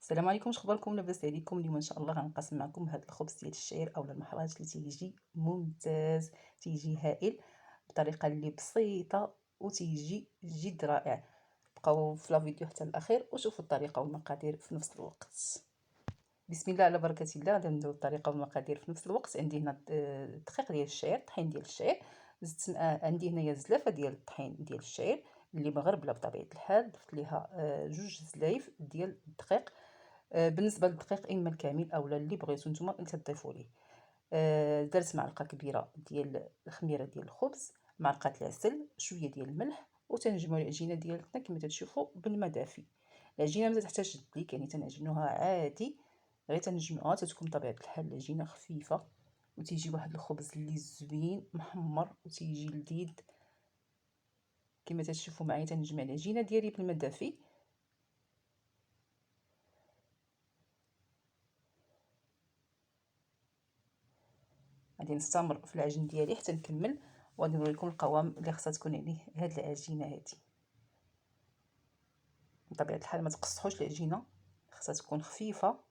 السلام عليكم، شخباركم؟ لاباس عليكم؟ اليوم ان شاء الله غنقسم معكم هذا الخبز ديال الشعير اولا المحراج اللي تيجي ممتاز، تيجي هائل بطريقه اللي بسيطه وتيجي جد رائع. بقاو في لا فيديو حتى الاخير وشوفوا الطريقه والمقادير في نفس الوقت. بسم الله على بركه الله. غادي نبداو الطريقه والمقادير في نفس الوقت. عندي هنا الدقيق ديال الشعير، الطحين ديال الشعير. زدت عندي هنايا زلافه ديال الطحين ديال الشعير اللي مغربله بطبيعه الحال. ضفت ليها جوج زلايف ديال الدقيق. بالنسبه للدقيق اما الكامل اولا اللي بغيتو نتوما تضيفوا ليه. درت معلقه كبيره ديال الخميره ديال الخبز، معلقه العسل، شويه ديال الملح، وتنجمعوا العجينه ديالنا كما تشوفوا بالماء دافي. العجينه ما تحتاج تدليك، يعني تنعجنوها عادي، غير تنجمعوها تتكون بطبيعه الحال العجينه خفيفه وتيجي واحد الخبز اللي زوين محمر وتيجي لذيذ. كما تشوفوا معايا تنجمع العجينه ديالي بالماء دافي. غادي نستمر في العجين ديالي حتى نكمل وغادي نوريكم القوام اللي خصها تكون عليه هاد العجينه هادي. بطبيعه الحال ما تقصحوش العجينه، خصها تكون خفيفه.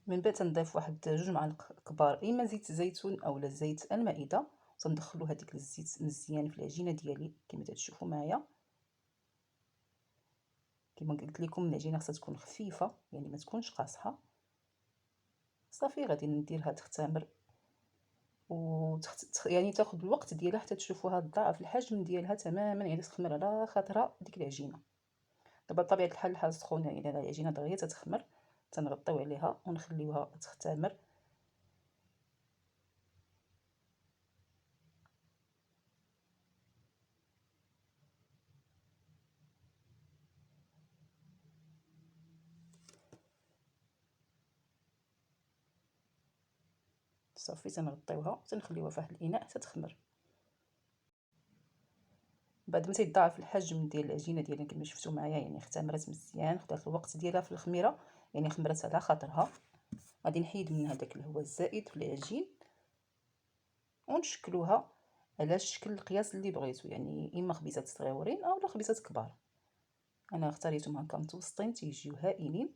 من بعد تنضيف واحد جوج معالق كبار اما زيت زيتون اولا زيت المائده، تندخلو هذيك الزيت مزيان في العجينه ديالي كما تشوفوا معايا. كما قلت لكم العجينه خصها تكون خفيفه، يعني ما تكونش قاصحه. صافي غادي نديرها تختمر يعني تاخذ الوقت ديالها حتى تشوفوها ضاعف الحجم ديالها تماما، يعني تخمر على خاطرها ديك العجينه. دابا بطبيعه الحال الحاجه سخونه، يعني العجينه دغيا تتخمر تنغطيو عليها ونخليوها تختمر. صافي تنغطيوها تنخليوها في واحد الاناء تتخمر. بعد ما تيضاعف الحجم ديال العجينه ديالنا كما شفتوا معايا، يعني اختمرت مزيان، خدات الوقت ديالها في الخميره، يعني خمرت على خاطرها. غادي نحيد منها داك الهواء الزائد في العجين ونشكلوها على الشكل القياس اللي بغيتو، يعني اما خبيزات صغيورين اولا خبيزات كبار. انا اختاريتهم هكا متوسطين تيجيو هائلين.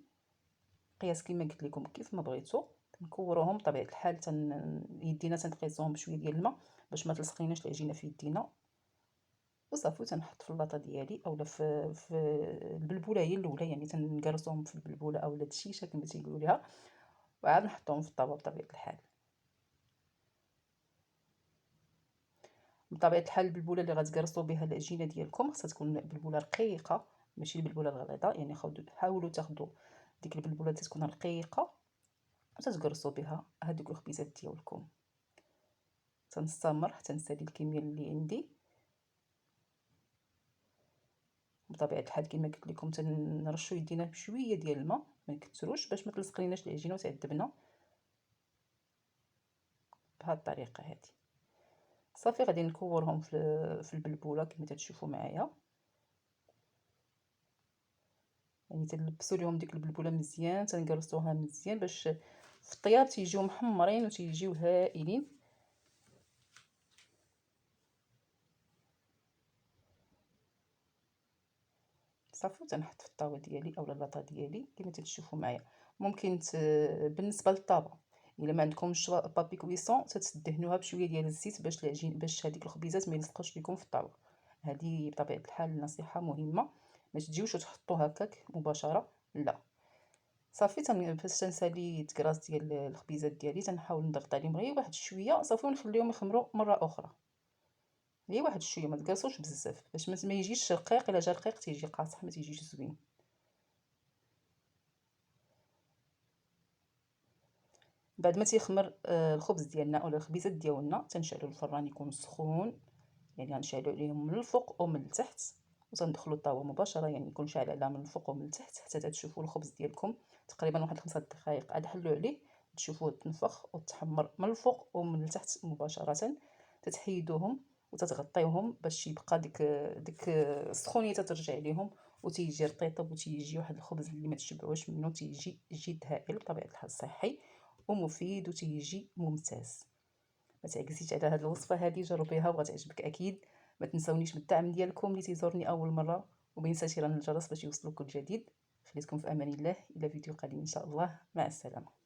قياس كما قلت لكم كيف ما بغيتو. نكوروهم بطبيعه الحال يدينا تنقيسوهم بشويه ديال الماء باش ما تلصقيناش العجينه في يدينا. وصافي تنحط في اللاطه ديالي اولا في البلبوله هي الاولى، يعني تنقرصوهم في البلبوله اولا الشيشه كما تيقولوا ليها، وعاد نحطوهم في الطاوه بطبيعه الحال. بطبيعه الحال البلبوله اللي غتقرصوا بها العجينه ديالكم خصها تكون بلبوله رقيقه ماشي البلبوله الغليظه، يعني حاولوا تاخذوا ديك البلبوله تكون رقيقه وتتقرصوا بها هذوك الخبيزات ديالكم. تنستمر حتى نسالي الكميه اللي عندي. بطبيعه الحال كما قلت لكم تنرشوا يدينا بشويه ديال الماء، ما نكثروش باش ما تلصقليناش العجينه وتعذبنا بهذه الطريقه هذه. صافي غادي نكورهم في البلبوله كما تشوفوا معايا، يعني تلبسوا لهم ديك البلبوله مزيان، تنقرصوها مزيان باش في الطياب تيجيو محمرين وتيجيو هائلين. صافي تنحط في الطاوه ديالي اولا اللاطه ديالي كما تشوفوا معايا. ممكن بالنسبه للطابه الا ما عندكمش بابي كويسون تدهنوها بشويه ديال الزيت باش العجين باش هذيك الخبيزات ما يلصقوش لكم في الطاوه. هذه بطبيعه الحال نصيحه مهمه، ما تجيوش وتحطوا هكاك مباشره، لا. صافي فاش تنسالي الكراس ديال الخبيزات ديالي تنحاول نضغط عليهم غير واحد شويه صافي ونخليهم يخمروا مره اخرى، غير واحد شويه ما تقرصوش بزاف باش ما يجيش رقيق. الا جا رقيق تيجي قاصح ما تيجيش زوين. بعد ما تيخمر الخبز ديالنا اولا الخبيزات ديالنا تنشعلوا الفران يكون سخون، يعني غنشعلو عليهم من الفوق ومن التحت وتندخلوا الطاوه مباشره، يعني يكون شاعل عليها من الفوق ومن التحت حتى تشوفوا الخبز ديالكم تقريبا واحد 5 دقائق عاد حلوا عليه تشوفوه تنفخ وتحمر من الفوق ومن التحت مباشره. تتحيدوهم وتتغطيوهم باش يبقى ديك السخونيه ترجع ليهم، وتيجي رطيطب وتيجي واحد الخبز اللي ما تشبعوش منه، تيجي جد هائل بطبيعه الحال، صحي ومفيد وتيجي ممتاز. ما تعكسيش على هذه الوصفه هذه، جربيها وغتعجبك اكيد. ما تنسونيش بالدعم ديالكم اللي تيزورني اول مره، وما ينساش يرن الجرس باش يوصلوا كل جديد. خليتكم في امان الله، الى فيديو قادم ان شاء الله، مع السلامه.